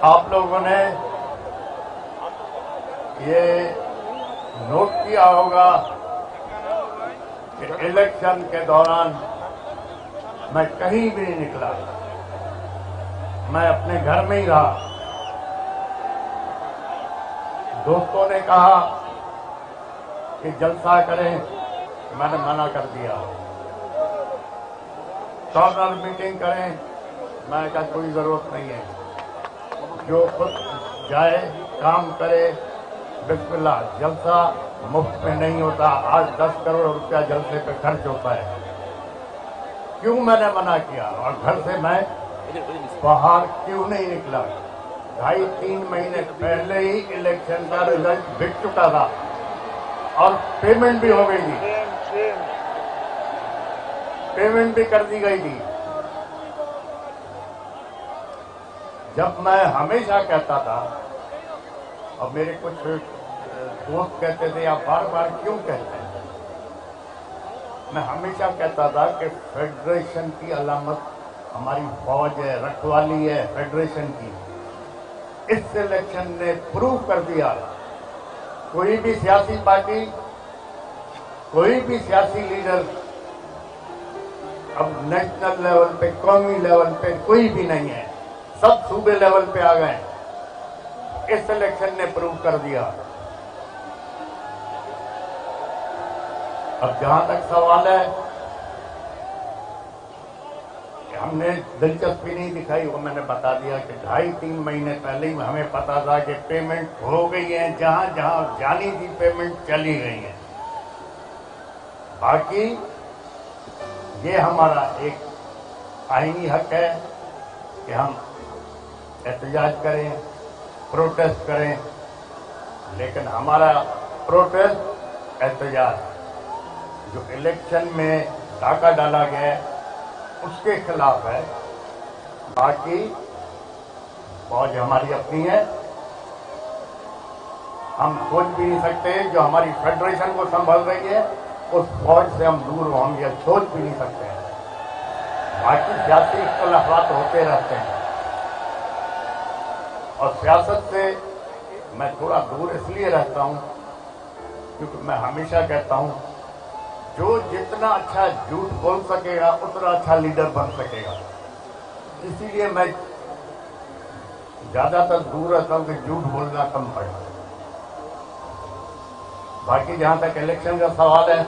आप लोगों ने ये नोट किया होगा कि इलेक्शन के दौरान मैं कहीं भी नहीं निकला, मैं अपने घर में ही रहा। दोस्तों ने कहा कि जलसा करें, मैंने मना कर दिया। कॉर्नर मीटिंग करें, मैंने कहा कोई जरूरत नहीं है, जो खुद जाए काम करे, बिस्मिल्लाह। जलसा मुफ्त में नहीं होता, आज 10 करोड़ रुपया जलसे पे खर्च होता है। क्यों मैंने मना किया और घर से मैं बाहर क्यों नहीं निकला? 2.5-3 महीने पहले ही इलेक्शन का रिजल्ट बिक चुका था और पेमेंट भी हो गई थी, पेमेंट भी कर दी गई थी। जब मैं हमेशा कहता था, और मेरे कुछ दोस्त कहते थे आप बार बार क्यों कहते हैं, मैं हमेशा कहता था कि फेडरेशन की अलामत हमारी फौज है, रखवाली है फेडरेशन की। इस इलेक्शन ने प्रूव कर दिया, कोई भी सियासी पार्टी, कोई भी सियासी लीडर अब नेशनल लेवल पे, कौमी लेवल पे कोई भी नहीं है, सब सूबे लेवल पे आ गए। इस इलेक्शन ने प्रूव कर दिया। अब जहां तक सवाल है कि हमने दिलचस्पी नहीं दिखाई, वो मैंने बता दिया कि 2.5-3 महीने पहले ही हमें पता था कि पेमेंट हो गई है, जहां जहां जानी थी पेमेंट चली गई है। बाकी ये हमारा एक आईनी हक है कि हम एहतजाज करें, प्रोटेस्ट करें, लेकिन हमारा प्रोटेस्ट, एहतजाज जो इलेक्शन में डाका डाला गया है उसके खिलाफ है। बाकी फौज हमारी अपनी है, हम सोच भी नहीं सकते जो हमारी फेडरेशन को संभाल रही है उस फौज से हम दूर होंगे, यह सोच भी नहीं सकते हैं। बाकी सियासी इख्तिलाफात होते रहते हैं और सियासत से मैं थोड़ा दूर इसलिए रहता हूं क्योंकि मैं हमेशा कहता हूं जो जितना अच्छा झूठ बोल सकेगा उतना अच्छा लीडर बन सकेगा। इसीलिए मैं ज्यादातर दूर रहता हूं कि झूठ बोलना कम पड़े। बाकी जहां तक इलेक्शन का सवाल है,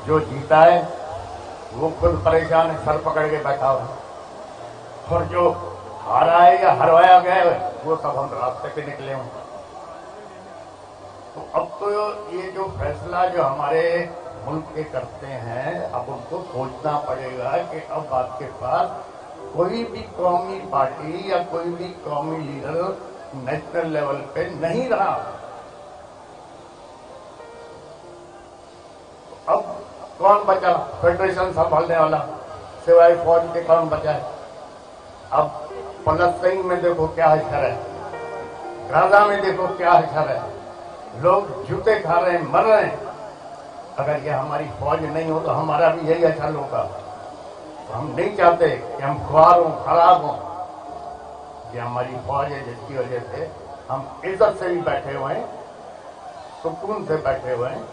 जो जीता है वो खुद परेशान है, सर पकड़ के बैठा हुआ, और जो हारा है या हरवाया गया है वो सब हम रास्ते पे निकले हों। तो अब तो ये जो फैसला जो हमारे मुल्क के करते हैं, अब उनको सोचना पड़ेगा कि अब आपके पास कोई भी कौमी पार्टी या कोई भी कौमी लीडर नेशनल लेवल पे नहीं रहा। अब कौन बचा फेडरेशन संभालने वाला, सिवाय फौज के कौन बचा है? अब पलस्तीन में देखो क्या हशर है, गाजा में देखो क्या हशर है, लोग जूते खा रहे हैं, मर रहे हैं। अगर ये हमारी फौज नहीं हो तो हमारा भी यही हशर होगा। तो हम नहीं चाहते कि हम ख्वार हों, खराब हों। ये हमारी फौज है जिसकी वजह से हम इज्जत से भी बैठे हुए हैं, सुकून से बैठे हुए हैं।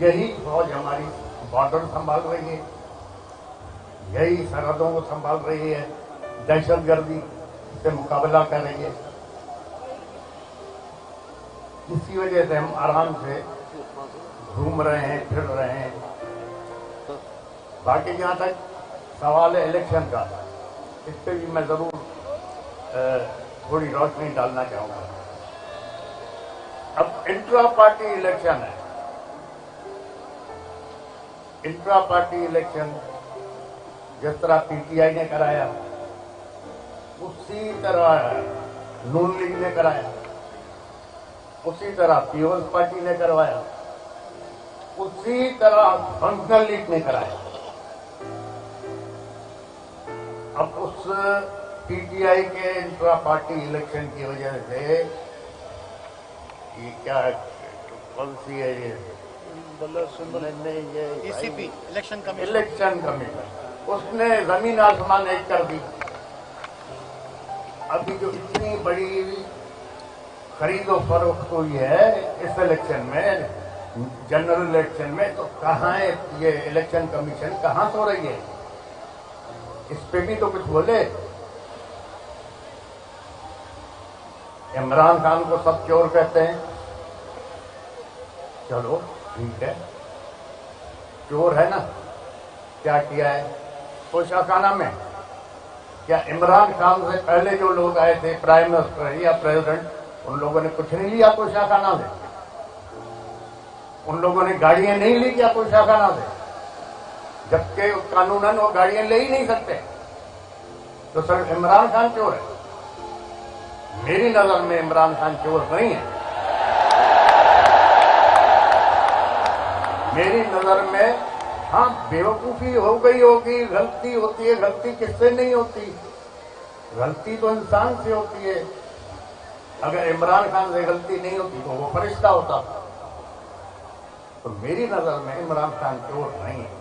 यही फौज हमारी बॉर्डर संभाल रही है, यही सरहदों को संभाल रही है, दहशतगर्दी से मुकाबला कर रही है। इसी वजह से हम आराम से घूम रहे हैं, फिर रहे हैं। बाकी जहां तक सवाल है इलेक्शन का, इस पर भी मैं जरूर थोड़ी रोशनी डालना चाहूंगा। अब इंट्रा पार्टी इलेक्शन है। इंट्रा पार्टी इलेक्शन जिस तरह पीटीआई ने कराया उसी तरह नून लीग ने कराया, उसी तरह पीपल्स पार्टी ने करवाया, उसी तरह फंक्शनल लीग ने कराया। अब उस पीटीआई के इंट्रा पार्टी इलेक्शन की वजह से ये क्या कौन सी है ये ECP इलेक्शन कमीशन اس نے زمین آسمان ایک کر دی. ابھی جو اتنی بڑی خرید و فروخت ہوئی ہے اس الیکشن میں، جنرل الیکشن میں، تو کہاں ہے یہ الیکشن کمیشن؟ کہاں سو رہی ہے؟ اس پہ بھی تو کچھ بولے. عمران خان کو سب چور کہتے ہیں. چلو ٹھیک ہے، چور ہے نا. کیا کیا ہے کوشا خانہ میں؟ کیا عمران خان سے پہلے جو لوگ آئے تھے پرائم منسٹر یا پریزیڈنٹ، ان لوگوں نے کچھ نہیں لیا کوشا خانہ سے؟ ان لوگوں نے گاڑیاں نہیں لی کیا کوشا خانہ سے؟ جبکہ قانوناً وہ گاڑیاں لے ہی نہیں سکتے. تو سر عمران خان چور ہے؟ میری نظر میں عمران خان چور نہیں ہے. میری نظر میں ہاں بیوقوفی ہو گئی ہوگی، غلطی ہوتی ہے. غلطی کس سے نہیں ہوتی؟ غلطی تو انسان سے ہوتی ہے. اگر عمران خان سے غلطی نہیں ہوتی تو وہ فرشتہ ہوتا. تو میری نظر میں عمران خان چور نہیں ہے.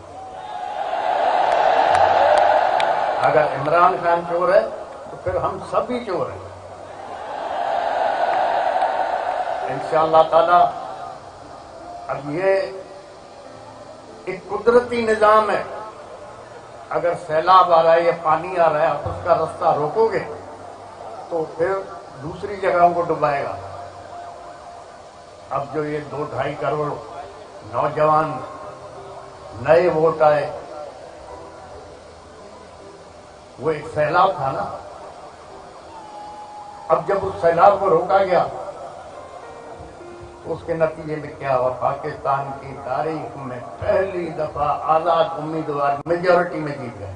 اگر عمران خان چور ہے تو پھر ہم سب ہی چور ہیں. انشاءاللہ تعالی اب یہ ایک قدرتی نظام ہے. اگر سیلاب آ رہا ہے یا پانی آ رہا ہے آپ اس کا رستہ روکو گے تو پھر دوسری جگہوں کو ڈبائے گا. اب جو یہ 2-2.5 کروڑ نوجوان نئے ووٹ آئے، وہ ایک سیلاب تھا نا. اب جب اس سیلاب کو روکا گیا تو اس کے نتیجے میں کیا ہوا؟ پاکستان کی تاریخ میں پہلی دفعہ آزاد امیدوار میجورٹی میں جیت گئے.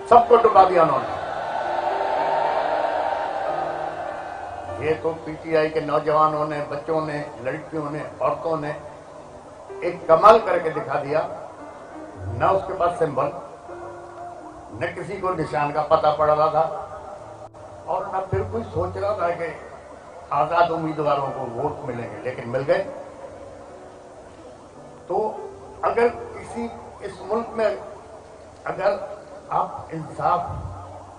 سب کو ڈبا دیا انہوں نے. یہ تو پی ٹی آئی کے نوجوانوں نے، بچوں نے، لڑکیوں نے، عورتوں نے ایک کمال کر کے دکھا دیا. نہ اس کے پاس سمبل، نہ کسی کو نشان کا پتہ پڑ رہا تھا، اور نہ پھر کوئی سوچ رہا تھا کہ آزاد امیدواروں کو ووٹ ملیں گے، لیکن مل گئے. تو اگر کسی اس ملک میں اگر آپ انصاف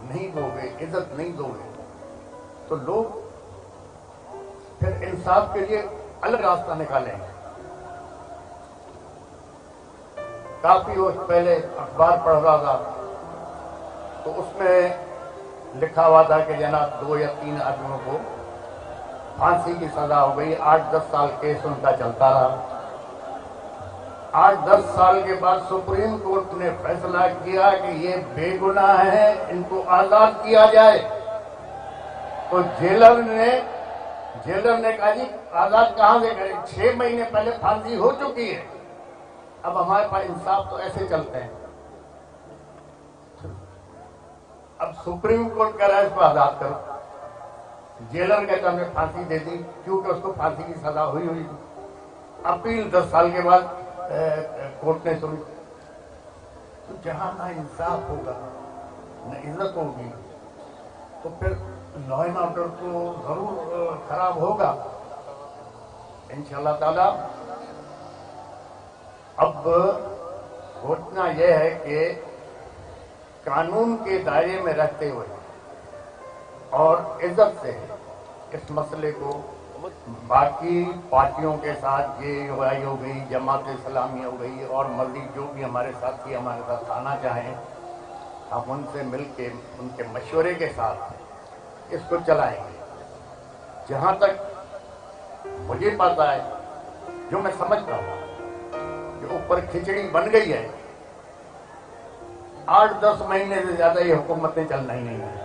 نہیں دو گے، عزت نہیں دو گے، تو لوگ پھر انصاف کے لیے الگ راستہ نکالیں گے. کافی وقت پہلے اخبار پڑھ رہا تھا تو اس میں لکھا ہوا تھا کہ جناب 2 یا 3 آدمیوں کو پھانسی کی سزا ہو گئی. 8-10 سال کیس ان کا چلتا رہا. 8-10 سال کے بعد سپریم کورٹ نے فیصلہ کیا کہ یہ بے گناہ ہیں، ان کو آزاد کیا جائے. تو جیلر نے کہا جی آزاد کہاں سے کریں؟ 6 مہینے پہلے پھانسی ہو چکی ہے. اب ہمارے پاس انصاف تو ایسے چلتے ہیں. اب سپریم کورٹ کہہ رہا ہے اس کو آزاد کرو. جیلر کہتا ہم نے پھانسی دے دی کیونکہ اس کو پھانسی کی سزا ہوئی تھی. اپیل 10 سال کے بعد کورٹ نے سنی. تو جہاں نہ انصاف ہوگا نہ عزت ہوگی تو پھر لا اینڈ آرڈر تو ضرور خراب ہوگا. انشاءاللہ تعالی اب سوچنا یہ ہے کہ قانون کے دائرے میں رہتے ہوئے اور عزت سے اس مسئلے کو باقی پارٹیوں کے ساتھ جے یو آئی ہو گئی، جماعت اسلامی ہو گئی، اور مزید جو بھی ہمارے ساتھی ہمارے ساتھ آنا چاہیں، ہم ان سے مل کے ان کے مشورے کے ساتھ اس کو چلائیں گے. جہاں تک مجھے پتا ہے، جو میں سمجھتا ہوں، جو اوپر کھچڑی بن گئی ہے، 8-10 مہینے سے زیادہ یہ حکومتیں چلنا ہی نہیں ہیں.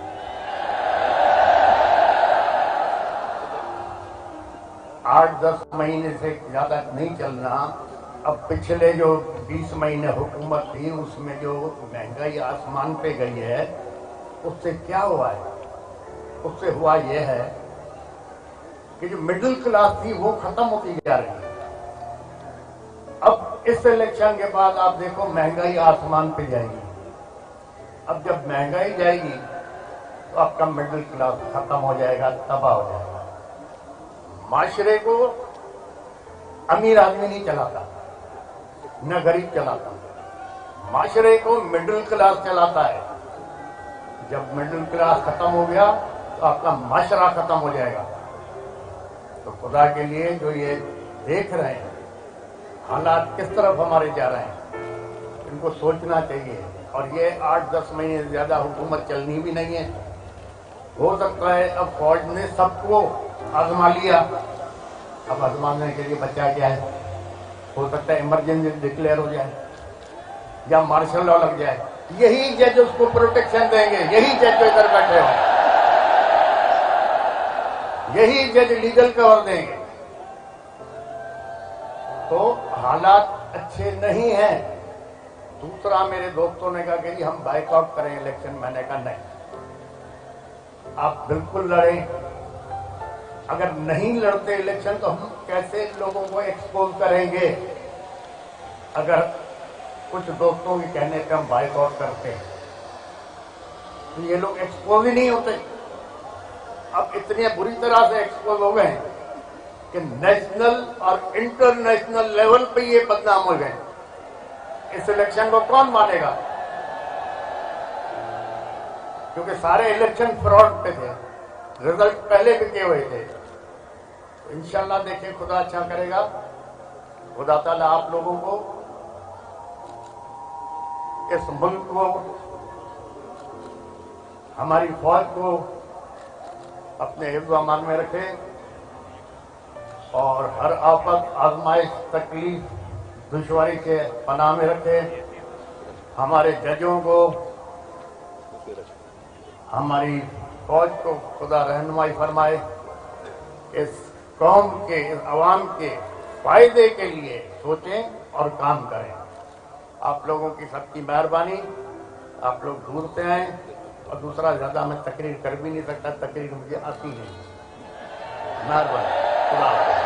8-10 مہینے سے زیادہ نہیں چلنا. اب پچھلے جو 20 مہینے حکومت تھی اس میں جو مہنگائی آسمان پہ گئی ہے، اس سے کیا ہوا ہے؟ اس سے ہوا یہ ہے کہ جو مڈل کلاس تھی وہ ختم ہوتی جا رہی ہے. اب اس الیکشن کے بعد آپ دیکھو مہنگائی آسمان پہ جائے گی. اب جب مہنگائی جائے گی تو آپ کا مڈل کلاس ختم ہو جائے گا، تباہ ہو جائے گا. معاشرے کو امیر آدمی نہیں چلاتا، نہ غریب چلاتا. माशरे को मिडिल क्लास चलाता है। जब मिडिल क्लास खत्म हो गया तो आपका माशरा खत्म हो जाएगा। तो खुदा के लिए जो ये देख रहे हैं हालात किस तरफ हमारे जा रहे हैं, इनको सोचना चाहिए। और ये 8-10 महीने से ज्यादा हुकूमत चलनी भी नहीं है। हो सकता है अब फौज ने सबको आजमा लिया, अब आजमाने के लिए बचा क्या है। हो सकता है इमरजेंसी डिक्लेयर हो जाए या मार्शल लॉ लग जाए। यही जज उसको प्रोटेक्शन देंगे, यही जज जो इधर बैठे हो, यही जज लीगल कवर देंगे। तो हालात अच्छे नहीं हैं। दूसरा, मेरे दोस्तों ने कहा कि हम बाइकआउट करें इलेक्शन। मैंने कहा नहीं, आप बिल्कुल लड़ें। अगर नहीं लड़ते इलेक्शन तो हम कैसे लोगों को एक्सपोज करेंगे। अगर कुछ दोस्तों के कहने पे हम बाइकआउट करते हैं तो ये लोग एक्सपोज ही नहीं होते। अब इतने बुरी तरह से एक्सपोज हो गए कि नेशनल और इंटरनेशनल लेवल पे ये बदनाम हो गए। इस इलेक्शन को कौन मानेगा, क्योंकि सारे इलेक्शन फ्रॉड पे थे, रिजल्ट पहले भी किए हुए थे। तो इंशाल्लाह देखिए, खुदा अच्छा करेगा। खुदा ताला आप लोगों को, इस मुल्क को, हमारी फौज को अपने हिफ्ज़ व अमान में रखे और हर आफत, आजमाइश, तकलीफ, दुश्वारी से पनाह में रखे। हमारे जजों को, हमारी फौज को खुदा रहनुमाई फरमाए। इस कौम के, इस अवाम के फायदे के लिए सोचें और काम करें। आप लोगों की सबकी मेहरबानी। आप लोग दूर से आए, और दूसरा ज्यादा मैं तकरीर कर भी नहीं सकता, तकरीर मुझे आती नहीं। मेहरबानी। खुदा हाफ़िज़।